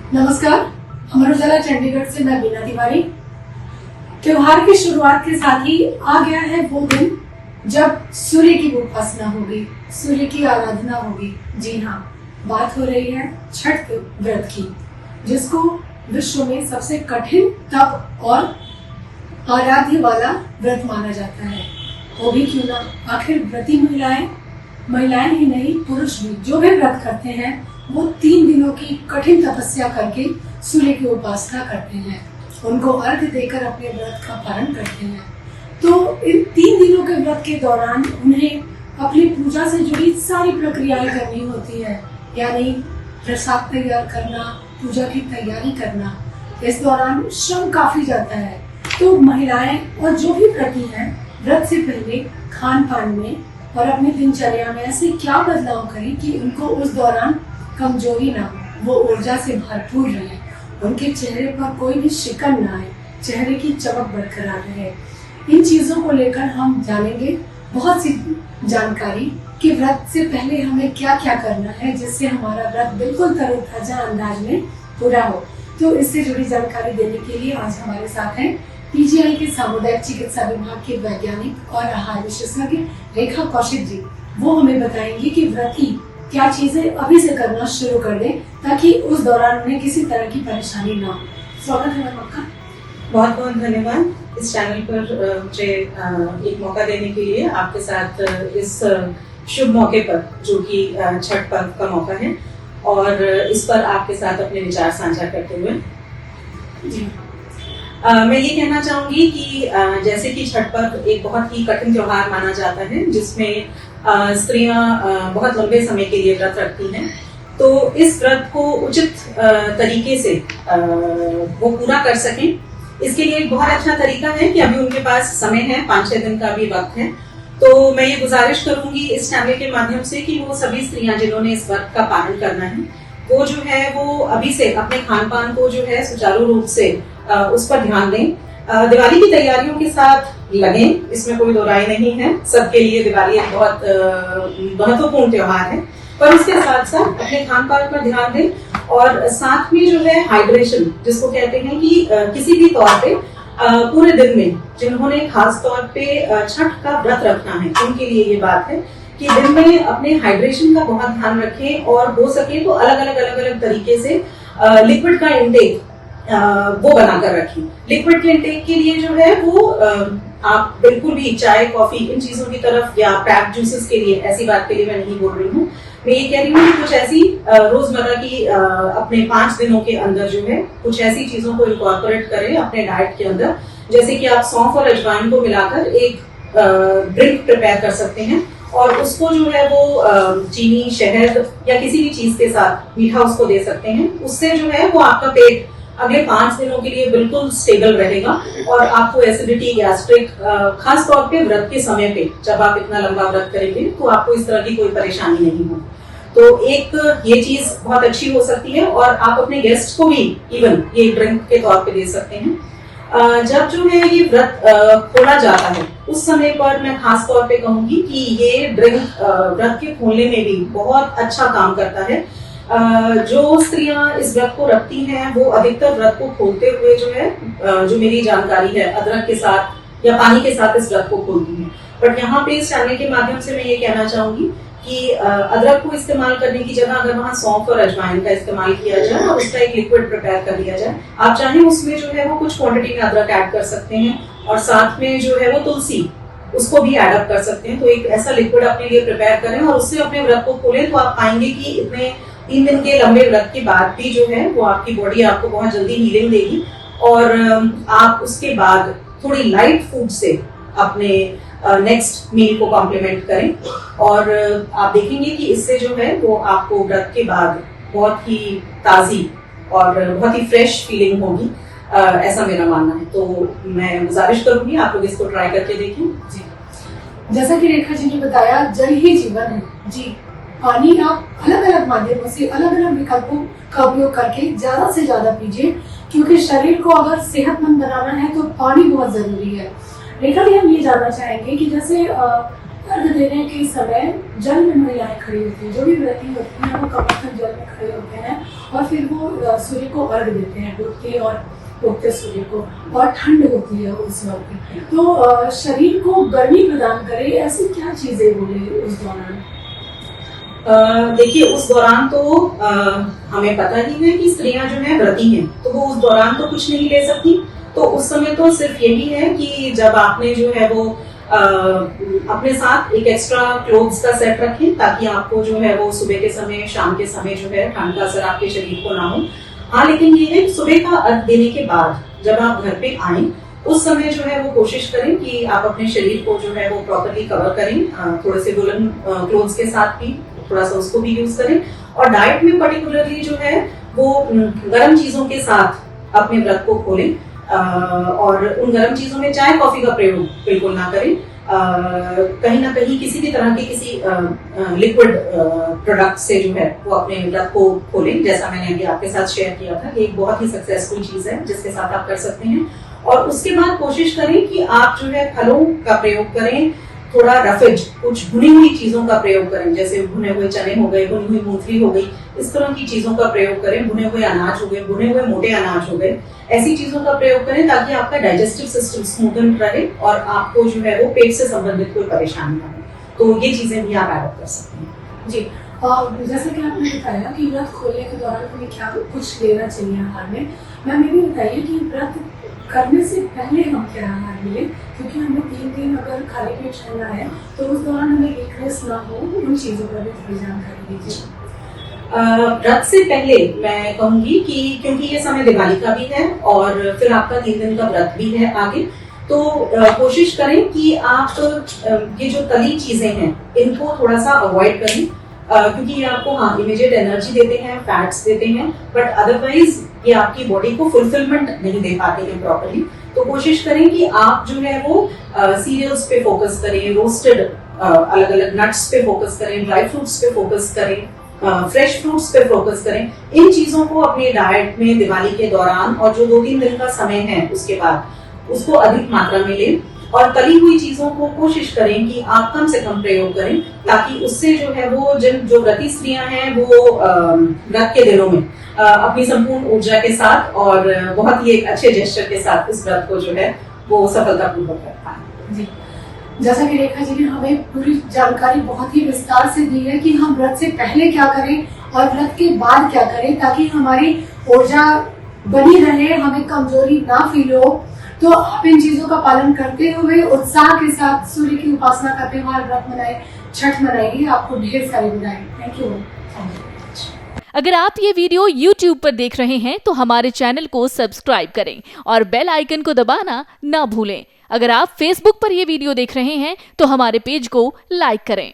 नमस्कार, अमर उजाला चंडीगढ़ से मैं बीना तिवारी। त्योहार की शुरुआत के साथ ही आ गया है वो दिन जब सूर्य की उपासना होगी, सूर्य की आराधना होगी। जी हाँ, बात हो रही है छठ व्रत की, जिसको विश्व में सबसे कठिन तप और आराध्य वाला व्रत माना जाता है। वो भी क्यों ना, आखिर व्रती महिलाएं ही नहीं, पुरुष भी जो भी व्रत करते हैं वो 3 दिनों की कठिन तपस्या करके सूर्य की उपासना करते हैं, उनको अर्घ्य देकर अपने व्रत का पालन करते हैं। तो इन 3 दिनों के व्रत के दौरान उन्हें अपनी पूजा से जुड़ी सारी प्रक्रियाएं करनी होती है, यानी प्रसाद तैयार करना, पूजा की तैयारी करना। इस दौरान श्रम काफी जाता है। तो महिलाएं और जो भी व्रती हैं, व्रत से पहले खान पान में और अपनी दिनचर्या में ऐसे क्या बदलाव करें कि उनको उस दौरान कमजोरी ना हो, वो ऊर्जा से भरपूर रहे, उनके चेहरे पर कोई भी शिकन ना आए, चेहरे की चमक बरकरार रहे। इन चीजों को लेकर हम जानेंगे बहुत सी जानकारी कि व्रत से पहले हमें क्या क्या करना है, जिससे हमारा व्रत बिल्कुल तरोताजा अंदाज में पूरा हो। तो इससे जुड़ी जानकारी देने के लिए आज हमारे साथ हैं पीजीआई के सामुदायिक चिकित्सा विभाग के वैज्ञानिक और आहार विशेषज्ञ रेखा कौशिक जी। वो हमें बताएंगे कि व्रती क्या चीजें अभी से करना शुरू कर दें ताकि उस दौरान उन्हें किसी तरह की परेशानी ना हो। स्वागत है मैम आपका। बहुत बहुत धन्यवाद इस चैनल पर मुझे एक मौका देने के लिए, आपके साथ इस शुभ मौके पर जो कि छठ पर्व का मौका है, और इस पर आपके साथ अपने विचार साझा करते हुए जी मैं ये कहना चाहूंगी कि जैसे कि छठ पर्व एक बहुत ही कठिन त्योहार माना जाता है, जिसमें स्त्रियां बहुत लंबे समय के लिए व्रत रखती हैं। तो इस व्रत को उचित तरीके से वो पूरा कर सकें, इसके लिए एक बहुत अच्छा तरीका है कि अभी उनके पास समय है, 5-6 दिन का भी वक्त है। तो मैं ये गुजारिश करूंगी इस चैनल के माध्यम से कि वो सभी स्त्रियां जिन्होंने इस व्रत का पालन करना है, वो जो है वो अभी से अपने खान पान को जो है सुचारू रूप से उस पर ध्यान दें। दिवाली की तैयारियों के साथ लगें, इसमें कोई दो राय नहीं है। सबके लिए दिवाली एक बहुत महत्वपूर्ण त्योहार है, पर उसके साथ साथ अपने खान पान पर ध्यान दें, और साथ में जो है हाइड्रेशन, जिसको कहते हैं कि किसी भी तौर पे पूरे दिन में जिन्होंने खास तौर पे छठ का व्रत रखना है, उनके लिए ये बात है कि दिन में अपने हाइड्रेशन का बहुत ध्यान रखें, और हो सके तो अलग अलग तरीके से लिक्विड का इंटेक वो बनाकर रखें। लिक्विड के इंटेक के लिए जो है वो आप बिल्कुल भी चाय कॉफी इन चीजों की तरफ या पैक जूसेस के लिए, ऐसी बात के लिए मैं नहीं बोल रही हूँ। मैं ये कह रही हूँ कि कुछ ऐसी रोजमर्रा की अपने 5 दिनों के अंदर जो है कुछ ऐसी चीजों को इनकॉर्पोरेट करें अपने डाइट के अंदर, जैसे कि आप सौंफ और अजवाइन को मिलाकर एक ड्रिंक प्रिपेयर कर सकते हैं, और उसको जो है वो चीनी, शहद या किसी भी चीज के साथ मीठा उसको दे सकते हैं। उससे जो है वो आपका पेट अगले 5 दिनों के लिए बिल्कुल स्टेबल रहेगा, और आपको एसिडिटी, गैस्ट्रिक, खास तौर पे व्रत के समय पे जब आप इतना लंबा व्रत करेंगे तो आपको इस तरह की कोई परेशानी नहीं हो। तो एक ये चीज बहुत अच्छी हो सकती है, और आप अपने गेस्ट को भी इवन ये ड्रिंक के तौर पे दे सकते हैं। जब जो है ये व्रत खोला जाता है, उस समय पर मैं खास तौर पे कहूंगी कि ये ड्रिंक व्रत के खोलने में भी बहुत अच्छा काम करता है। जो स्त्रियां इस व्रत को रखती हैं वो अधिकतर व्रत को खोलते हुए जो है, जो मेरी जानकारी है, अदरक के साथ या पानी के साथ इस व्रत को खोलती हैं। बट यहाँ पे इस चैनल के माध्यम से मैं ये कहना चाहूंगी कि अदरक को इस्तेमाल करने की जगह अगर वहाँ सौंफ और अजवाइन का इस्तेमाल किया जाए और उसका एक लिक्विड प्रिपेयर कर दिया जाए, आप चाहें उसमें जो है वो कुछ क्वांटिटी में अदरक ऐड कर सकते हैं, और साथ में जो है वो तुलसी उसको भी ऐड अप कर सकते हैं। तो एक ऐसा लिक्विड अपने लिए प्रिपेयर करें और उससे अपने व्रत को खोलें, तो आप पाएंगे कि इतने 3 दिन के लंबे व्रत के बाद भी जो है वो आपकी बॉडी आपको बहुत जल्दी हीलिंग देगी, और आप उसके बाद थोड़ी लाइट फूड से अपने नेक्स्ट मील को कॉम्प्लीमेंट करें, और आप देखेंगे कि इससे जो है वो आपको व्रत के बाद बहुत ही ताजी और बहुत ही फ्रेश फीलिंग होगी, ऐसा मेरा मानना है। तो मैं गुजारिश करूंगी आप लोग इसको ट्राई करके देखें। जी, जैसा कि रेखा जी ने बताया, जल ही जीवन है। जी, पानी आप अलग अलग माध्यमों से, अलग अलग विकल्पों का उपयोग करके ज्यादा से ज्यादा पीजिए, क्योंकि शरीर को अगर सेहतमंद बनाना है तो पानी बहुत जरूरी है। रेखा जी, हम ये जानना चाहेंगे कि जैसे अर्घ देने के समय जल में महिलाएं खड़ी होती हैं, जो भी व्रती होती हैं वो कमर तक जल में खड़े होते हैं और फिर वो सूर्य को अर्घ देते हैं, डूबते और उगते सूर्य को, और ठंड होती है उस वक्त। तो शरीर को गर्मी प्रदान करे ऐसी क्या चीजें बोले उस दौरान? देखिए, उस दौरान तो हमें पता ही है कि स्त्रियां जो है व्रती हैं, तो वो उस दौरान तो कुछ नहीं ले सकती। तो उस समय तो सिर्फ यही है कि जब आपने जो है वो अपने साथ एक एक्स्ट्रा क्लोथ्स का सेट रखें, ताकि आपको जो है वो सुबह के समय, शाम के समय जो है ठंड का असर आपके शरीर को ना हो। हाँ, लेकिन ये है सुबह का अर्घ देने के बाद जब आप घर पे आए, उस समय जो है वो कोशिश करें कि आप अपने शरीर को जो है वो प्रॉपर्ली कवर करें, थोड़े से वुलन क्लोथ्स के साथ भी थोड़ा सा उसको भी यूज करें। और डाइट में पर्टिकुलरली जो है वो गर्म चीजों के साथ अपने व्रत को खोलें, और उन गर्म चीजों में चाय कॉफी का प्रयोग बिल्कुल ना करें। कहीं ना कहीं किसी भी तरह के किसी लिक्विड प्रोडक्ट से जो है वो अपने व्रत को खोलें, जैसा मैंने अभी आपके साथ शेयर किया था। ये एक बहुत ही सक्सेसफुल चीज है जिसके साथ आप कर सकते हैं। और उसके बाद कोशिश करें कि आप जो है फलों का प्रयोग करें, थोड़ा रफेज, कुछ भुनी हुई चीजों का प्रयोग करें, जैसे भुने हुए चने हो गए, भुनी हुई मूंगफली हो गई, इस तरह की चीजों का प्रयोग करें। भुने हुए अनाज हो गए, भुने हुए मोटे अनाज हो गए, ऐसी चीजों का प्रयोग करें ताकि आपका डाइजेस्टिव सिस्टम स्मूथन रहे और आपको जो है वो पेट से संबंधित कोई परेशानी ना हो। तो ये चीजें भी आप ऐड कर सकते हैं। जी, जैसे कि आपने बताया कि व्रत खोलने के दौरान हमें क्या कुछ लेना चाहिए आहार में, मैम ये भी बताइए कि व्रत करने से पहले हम क्या आहार मिले, क्योंकि हमें 3 दिन अगर खाली पेट रहना है तो उस दौरान हमें वीकनेस ना हो, उन चीजों पर भी थोड़ी जानकारी दीजिए। व्रत से पहले मैं कहूंगी कि क्योंकि ये समय दिवाली का भी है और फिर आपका 3 दिन का व्रत भी है आगे, तो कोशिश करें कि आप ये जो तली चीजें हैं इनको थोड़ा सा अवॉइड करें, क्योंकि ये आपको हाँ इमीडिएट एनर्जी देते हैं, फैट्स देते हैं, बट अदरवाइज ये आपकी बॉडी को फुलफिलमेंट नहीं दे पाते हैं प्रॉपर्ली। तो कोशिश करें कि आप जो है वो सीरियल्स पे फोकस करें, रोस्टेड अलग अलग नट्स पे फोकस करें, ड्राई फ्रूट्स पे फोकस करें, फ्रेश फ्रूट्स पे फोकस करें। इन चीजों को अपने डाइट में दिवाली के दौरान और जो 2-3 दिन का समय है उसके बाद उसको अधिक मात्रा में लें। और तली हुई चीजों को कोशिश करें कि आप कम से कम प्रयोग करें, ताकि उससे जो है वो जो व्रती स्त्रियां हैं वो व्रत के दिनों में अपनी संपूर्ण ऊर्जा के साथ और बहुत ही एक अच्छे जेस्चर के साथ इस व्रत को जो है वो सफलतापूर्वक कर पाए। जी, जैसा कि रेखा जी ने हमें पूरी जानकारी बहुत ही विस्तार से दी है कि हम व्रत से पहले क्या करें और व्रत के बाद क्या करें, ताकि हमारी ऊर्जा बनी रहे, हमें कमजोरी ना फील हो। तो आप इन चीजों का पालन करते हुए उत्साह के साथ सूर्य की उपासना का त्योहार व्रत मनाए, छठ मनाइए। आपको ढेर सारी बधाई। Thank you. अगर आप ये वीडियो YouTube पर देख रहे हैं तो हमारे चैनल को सब्सक्राइब करें और बेल आइकन को दबाना ना भूलें। अगर आप Facebook पर ये वीडियो देख रहे हैं तो हमारे पेज को लाइक करें।